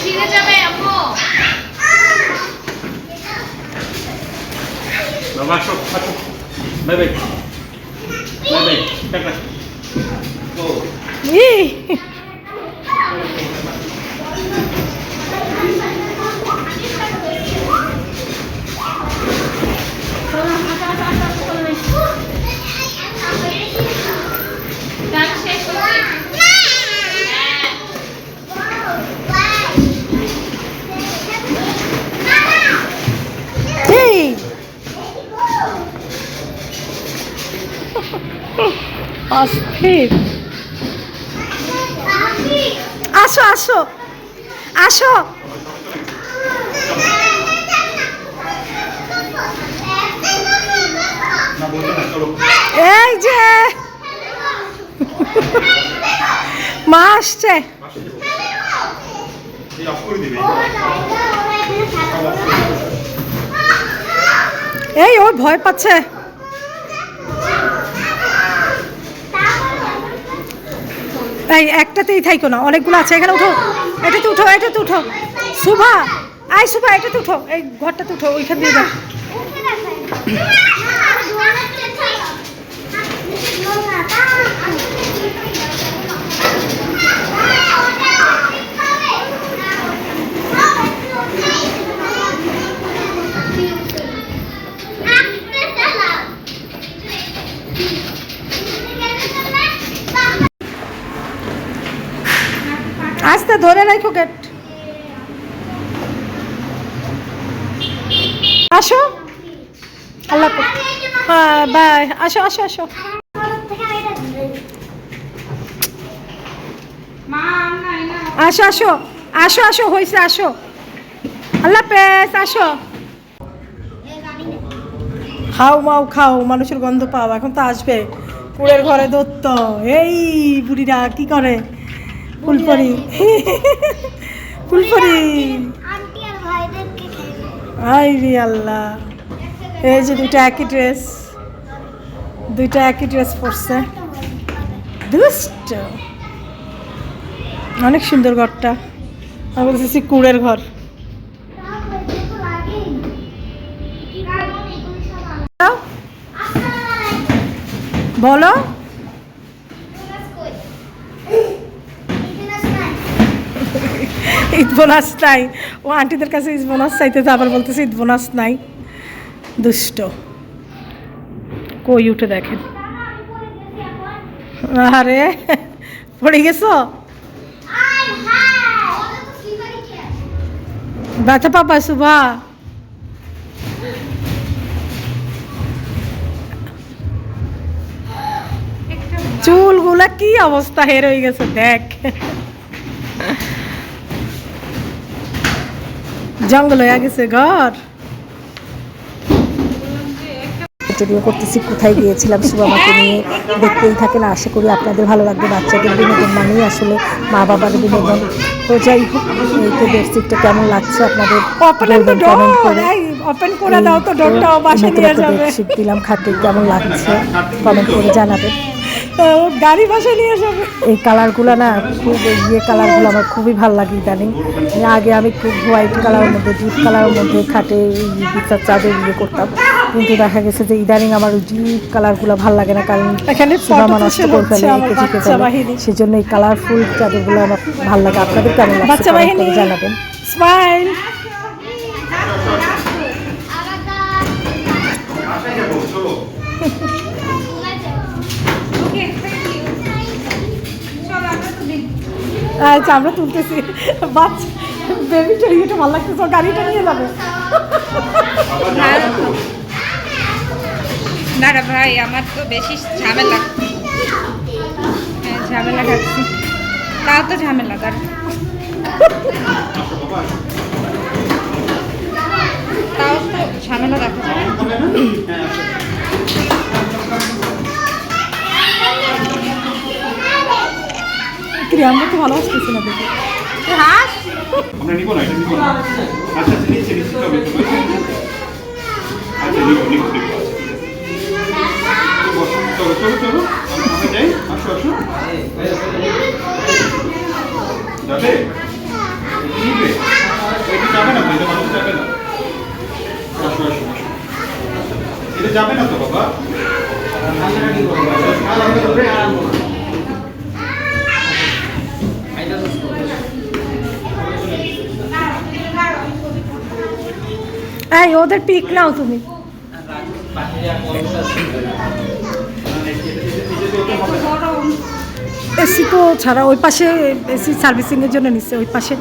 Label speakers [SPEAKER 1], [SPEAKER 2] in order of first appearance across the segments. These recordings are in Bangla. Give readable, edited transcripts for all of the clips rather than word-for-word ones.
[SPEAKER 1] ছিঁড়ে যাবে আম্মু।
[SPEAKER 2] বাবা আসো আসো। Bye bye bye bye tata. ও
[SPEAKER 1] গান শেষ হচ্ছে।
[SPEAKER 3] অস্থির। আসো আসো আসো।
[SPEAKER 2] না বলতে না চলো।
[SPEAKER 3] এই যে মা আসছে।
[SPEAKER 2] এই অফ করে দিবে।
[SPEAKER 3] এই ও ভয় পাচ্ছে। এই একটাতেই থাইকো না, অনেকগুলো আছে। এখানে উঠো, এটাতে উঠো, এটাতে উঠো। শুভা আয়, শুভা এটাতে উঠো, এই ঘরটাতে উঠো, ওইখান দিয়ে যাও। আস্তে ধরে রাখো গেট। আসো, আল্লাহ হ্যাঁ বাই। আসো আসো আসো। আসো আসো আসো আসো, হয়েছে আসো। আল্লাহ হাফেজ, আসো। খাও মাও খাও, মানুষের গন্ধ পাও। এখন তো আসবে কুড়ের ঘরে দত্ত। এই বুড়িরা কি করে? ফুলপরি ফুলপরি। আই রে আল্লাহ, এই যে দুইটা একই ড্রেস, দুইটা একই ড্রেস পরছে। দুষ্ট। অনেক সুন্দর ঘরটা। আমি বলতেছি কুড়ের ঘর। বলো। ঈদ বোনাস নাই। ও আন্টিদের কাছে ঈদ বোনাস চাইতে, আবার বলতেছে ঈদ বোনাস নাই। দুষ্ট। কই উঠে দেখেন। আরে পড়ে গেছো? ব্যথা পাবা শুভা? চুলগুলা কি অবস্থা হের হয়ে গেছে দেখ। জঙ্গল হয়ে গেছে ঘর। ভিডিও করতেছি কোথায় গিয়েছিলাম সুবামাকে নিয়ে, দেখতেই থাকেন। আশা করি আপনাদের ভালো লাগবে। বাচ্চাদের বিনোদন মানেই আসলে মা বাবার বিনোদন। তো যাই হোক, এই তো বেডশিটটা কেমন লাগছে আপনাদের বলবেন কমেন্ট করে। ওপেন করে দাও তো, ডোরটাও বাসা নিয়ে যাবে। বেডশিট দিলাম খাটে, কেমন লাগছে কমেন্ট করে জানাবেন। গাড়ি বাসা নিয়ে যাবে। এই কালারগুলো না খুব, কালারগুলো আমার খুবই ভালো লাগে ইদানিং। আগে আমি খুব হোয়াইট কালারের মধ্যে, ডিপ কালারের মধ্যে খাটে বিছার চাদর করতাম, কিন্তু দেখা গেছে যে ইদানিং আমার ডিপ কালারগুলো ভালো লাগে না, কারণ এখানে নষ্ট করে ফেলে। সেজন্য এই কালারফুল চাদরগুলো আমার ভালো লাগে। আপনাদের কেমন লাগছে জানাবেন। স্মাইল। আচ্ছা আমরা তুলতেছি। বাচ্চা বেবিটা এটা ভালো লাগতেছে, গাড়িটা নিয়ে যাবে।
[SPEAKER 1] না রে ভাই, আমার তো বেশি ঝামেলা, ঝামেলা খাচ্ছি। তাও তো ঝামেলা তার। তাও তো ঝামেলা দেখা যায়।
[SPEAKER 3] আমরা তো ভালো আসতেছি না দেখি।
[SPEAKER 1] হাস
[SPEAKER 2] আমরা নিব না, এটা নিব না। আচ্ছা নিচে নিচে তবে তো। আচ্ছা নিব নিব নিব। চলো চলো চলো, আমরা যাই। আসো আসো। যাবে? নিবে। নিচে যাবে না তো বাবা?
[SPEAKER 3] এই ওদের পিক নাও তুমি। এসি তো ছাড়া ওই পাশে এসি সার্ভিসিংয়ের জন্য নিচ্ছে, ওই পাশে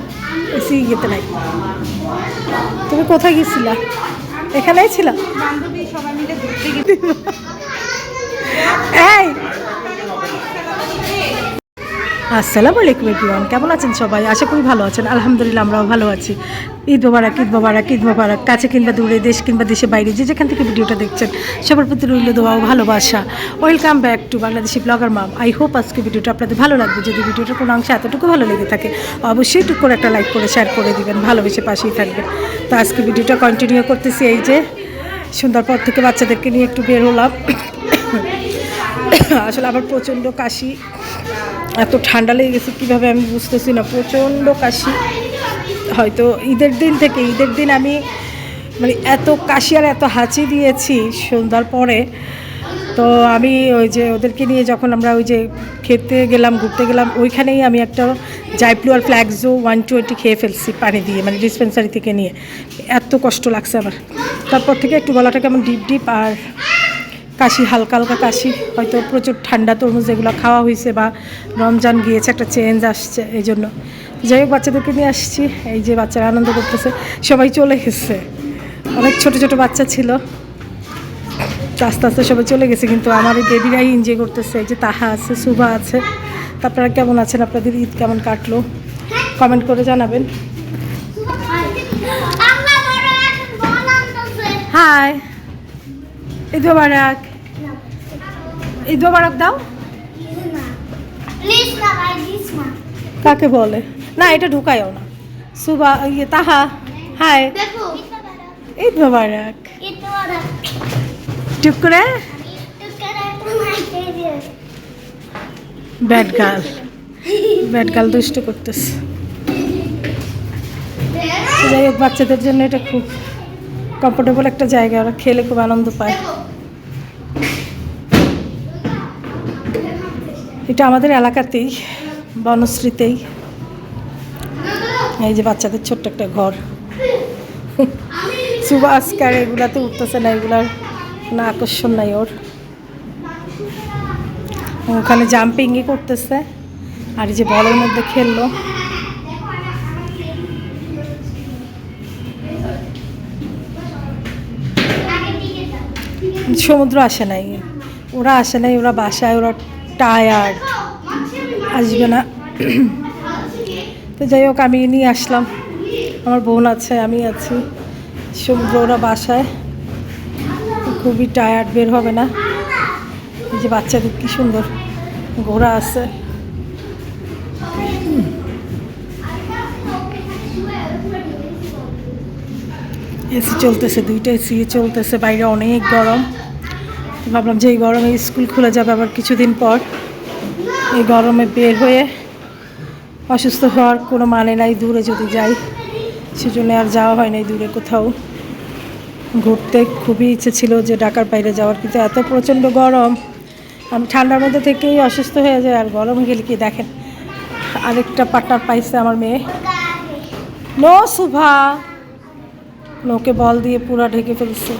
[SPEAKER 3] এসি ইয়েতে নাই। তুমি কোথায় গেছিলা? এখানেই ছিলা?
[SPEAKER 1] বান্ধবী সবাই মিলে ঘুরতে গেছি।
[SPEAKER 3] এই আসসালামু আলাইকুম এভরিওয়ান, কেমন আছেন সবাই? আশা করি ভালো আছেন। আলহামদুলিল্লাহ আমরাও ভালো আছি। ঈদ মোবারক, ঈদ মোবারক, ঈদ মোবারক। কাছে কিংবা দূরে, দেশ কিংবা দেশের বাইরে, যে যেখান থেকে ভিডিওটা দেখছেন সবার প্রতি রইল দোয়া ও ভালোবাসা। Welcome back to Bangladeshi blogger mom. I hope আজকে ভিডিওটা আপনাদের ভালো লাগবে। যদি ভিডিওটার কোনো অংশ এতটুকু ভালো লেগে থাকে অবশ্যই টুক করে একটা লাইক করে শেয়ার করে দিবেন, ভালোবেসে পাশেই থাকবেন। তো আজকে ভিডিওটা কন্টিনিউ করতেছি। এই যে সন্ধ্যার পর থেকে বাচ্চাদেরকে নিয়ে একটু বের হলাম। আসলে আবার প্রচণ্ড কাশি, এত ঠান্ডা লেগে গেছে কীভাবে আমি বুঝতেছি না, প্রচণ্ড কাশি। হয়তো ঈদের দিন আমি মানে এত কাশি আর এত হাঁচি দিয়েছি সন্ধ্যার পরে। তো আমি ওই যে ওদেরকে নিয়ে যখন আমরা ওই যে খেতে গেলাম, ঘুরতে গেলাম, ওইখানেই আমি একটা জাইপ্লু আর ফ্ল্যাক্সো 120 খেয়ে ফেলছি পানি দিয়ে, মানে ডিসপেন্সারি থেকে নিয়ে। এত কষ্ট লাগছে আমার। তারপর থেকে একটু গলাটা কেমন ডিপ আর কাশি, হালকা হালকা কাশি। হয়তো প্রচুর ঠান্ডা তরমুজ এগুলো খাওয়া হয়েছে বা রমজান গিয়েছে, একটা চেঞ্জ আসছে এই জন্য। যাই হোক, বাচ্চাদেরকে নিয়ে আসছি। এই যে বাচ্চারা আনন্দ করতেছে, সবাই চলে গেছে। অনেক ছোট ছোট বাচ্চা ছিল, আস্তে আস্তে সবাই চলে গেছে, কিন্তু আমার এই বেবিরাই এনজয় করতেছে। এই যে তাহা আছে, সুভা আছে। তা আপনারা কেমন আছেন? আপনাদের ঈদ কেমন কাটলো কমেন্ট করে জানাবেন। হাই, ঈদ মোবারক। ঈদ মোবারক দাও। কাকে বলে? না, এটা ঢুকায়ও না। সুবা ইয়ে তাহা, হাই, ঈদ মোবারক। চুপ করে। ব্যাড গার্ল দুষ্ট করতেছে। যাই হোক, বাচ্চাদের জন্য এটা খুব কমফোর্টেবল একটা জায়গা, ওরা খেলে খুব আনন্দ পায়। এটা আমাদের এলাকাতেই, বনশ্রীতেই। এই যে বাচ্চাদের ছোট্ট একটা ঘর। সুবা আজকার এগুলাতে উঠতেছে না, এগুলার কোনো আকর্ষণ নাই ওর। ওখানে জাম্পিংই করতেছে, আর এই যে বলের মধ্যে খেললো। সমুদ্র আসে নাই, ওরা আসে নাই, ওরা বাসায়, ওরা টায়ার্ড, আসবে না। তো যাই হোক, আমি নিয়ে আসলাম, আমার বোন আছে, আমি আছি। সমুদ্র, ওরা বাসায়, খুবই টায়ার্ড, বের হবে না। এই যে বাচ্চাদের কি সুন্দর ঘোড়া আছে। এসি চলতেছে, দুইটা এসি চলতেছে, বাইরে অনেক গরম। ভাবলাম যে এই গরমে স্কুল খুলে যাবে আবার কিছুদিন পর, এই গরমে বের হয়ে অসুস্থ হওয়ার কোনো মানে নাই। দূরে যদি যাই, সেজন্য আর যাওয়া হয় নাই দূরে কোথাও ঘুরতে। খুবই ইচ্ছে ছিল যে ঢাকার বাইরে যাওয়ার, কিন্তু এত প্রচণ্ড গরম, আমি ঠান্ডার মধ্যে থেকেই অসুস্থ হয়ে যায়। আর গরম গেলে কি দেখেন, আরেকটা পার্টনার পাইছে আমার মেয়ে। নো সুভা, ওকে বল দিয়ে পুরা ঢেকে ফেলছে।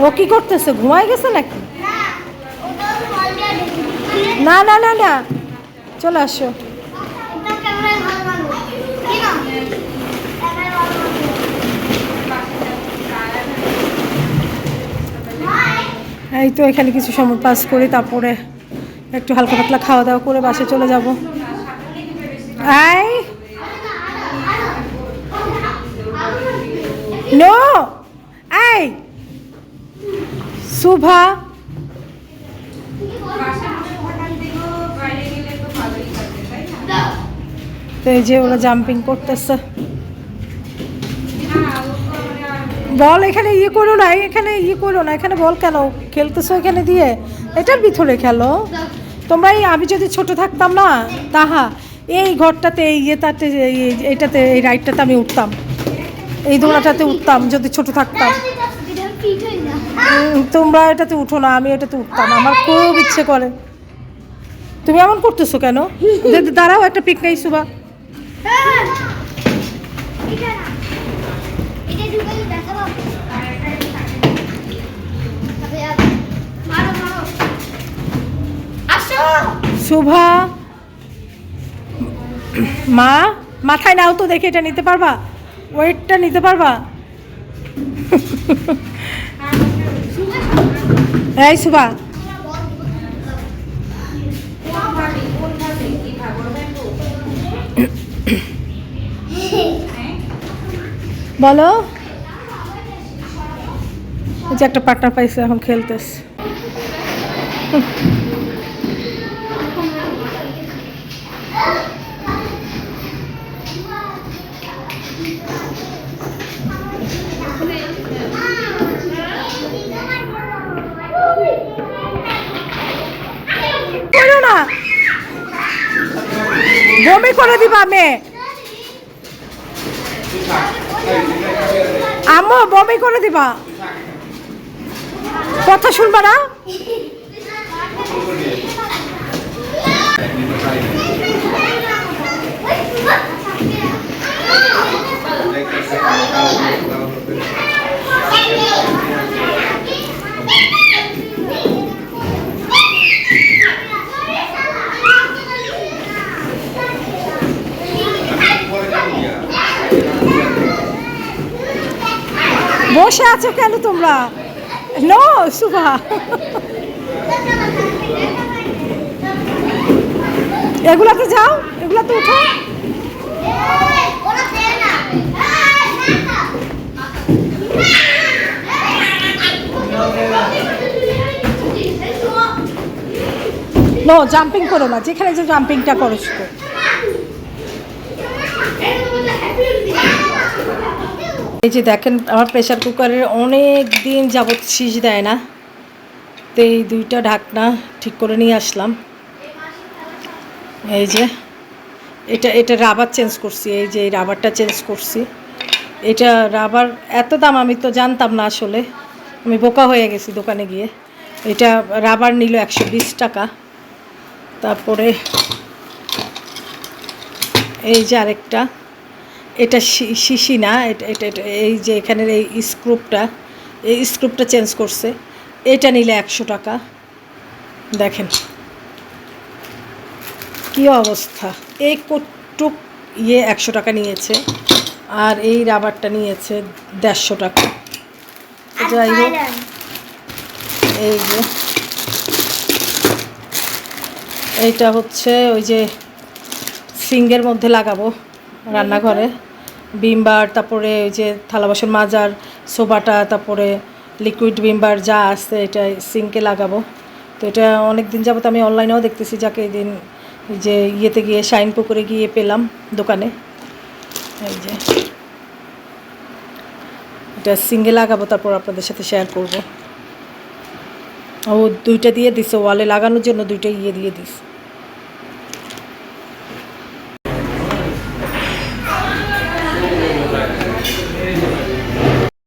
[SPEAKER 3] ও কি করতেছে? ঘুমায় গেছে নাকি? না না না না, চলে আসো। এই তো এখানে কিছু সময় পাস করি, তারপরে একটু হালকা পাতলা খাওয়া দাওয়া করে বাসে চলে যাব। এই নো, এই সুভা, তো এই যে ওরা জাম্পিং করতেছে। বল এখানে ইয়ে করো না, এখানে ইয়ে করো না, এখানে বল কেন খেলতেছো? এখানে দিয়ে এটার ভিতরে খেলো তোমরা। আমি যদি ছোট থাকতাম না, তাহা এই ঘরটাতে, এই ইয়েটাতে, এইটাতে, এই রাইডটাতে আমি উঠতাম। এই দোলনাটাতে উঠতাম যদি ছোট থাকতাম। তোমরা এটাতে উঠো না, আমি এটাতে উঠতাম, আমার খুব ইচ্ছে করে। তুমি এমন করতেছো কেন? দাঁড়াও, একটা পিক নেই সুবা। শুভা মা মাথায় নাও তো দেখে, এটা নিতে পারবা? ওয়েটটা নিতে পারবা? এই শুভা, বলো। এই যে একটা পার্টনার পাইছে, এখন খেলতেছে। না, বমি করে দিবা মেয়ে। আম্মু বমি করে দিবা, কথা শুনবা না। বসে আছো কেন তোমরা? নো শুভা, এগুলাতে যাও, এগুলাতে উঠো। নো, জাম্পিং করো না, যেখানে যে জাম্পিংটা করো শুধু। এই যে দেখেন, আমার প্রেশার কুকারের অনেক দিন যাবৎ শীষ দেয় না, তো এই দুইটা ঢাকনা ঠিক করে নিয়ে আসলাম। এই যে এটা রাবার চেঞ্জ করছি, এই যে এই রাবারটা চেঞ্জ করছি। এটা রাবার এত দাম আমি তো জানতাম না, আসলে আমি বোকা হয়ে গেছি দোকানে গিয়ে। এটা রাবার নিল 120 টাকা। তারপরে এই যে আরেকটা, এটা শিশি না, এটা এই যে এখানের এই স্ক্রুপটা চেঞ্জ করছে, এটা নিলে 100 টাকা। দেখেন কি অবস্থা। এই কটুক 100 টাকা নিয়েছে, আর এই রাবারটা নিয়েছে 150 টাকা। যাই হোক, এই যে এইটা হচ্ছে ওই যে সিঙ্কের মধ্যে লাগাবো রান্নাঘরে, ভিমবার, তারপরে ওই যে থালা বাসন মাজার সোবাটা, তারপরে লিকুইড ভিমবার যা আছে এটা সিঙ্কে লাগাবো। তো এটা অনেক দিন যাবত আমি অনলাইনেও দেখতেছি, যাকে এই দিন যে ইয়েতে গিয়ে শাইন পুকুরে গিয়ে পেলাম দোকানে। এই যে এটা সিঙ্গে লাগাবো, তারপর আপনাদের সাথে শেয়ার করব। ও দুইটা দিয়ে দিছে ওয়ালে লাগানোর জন্য, দুইটা দিয়ে দিস।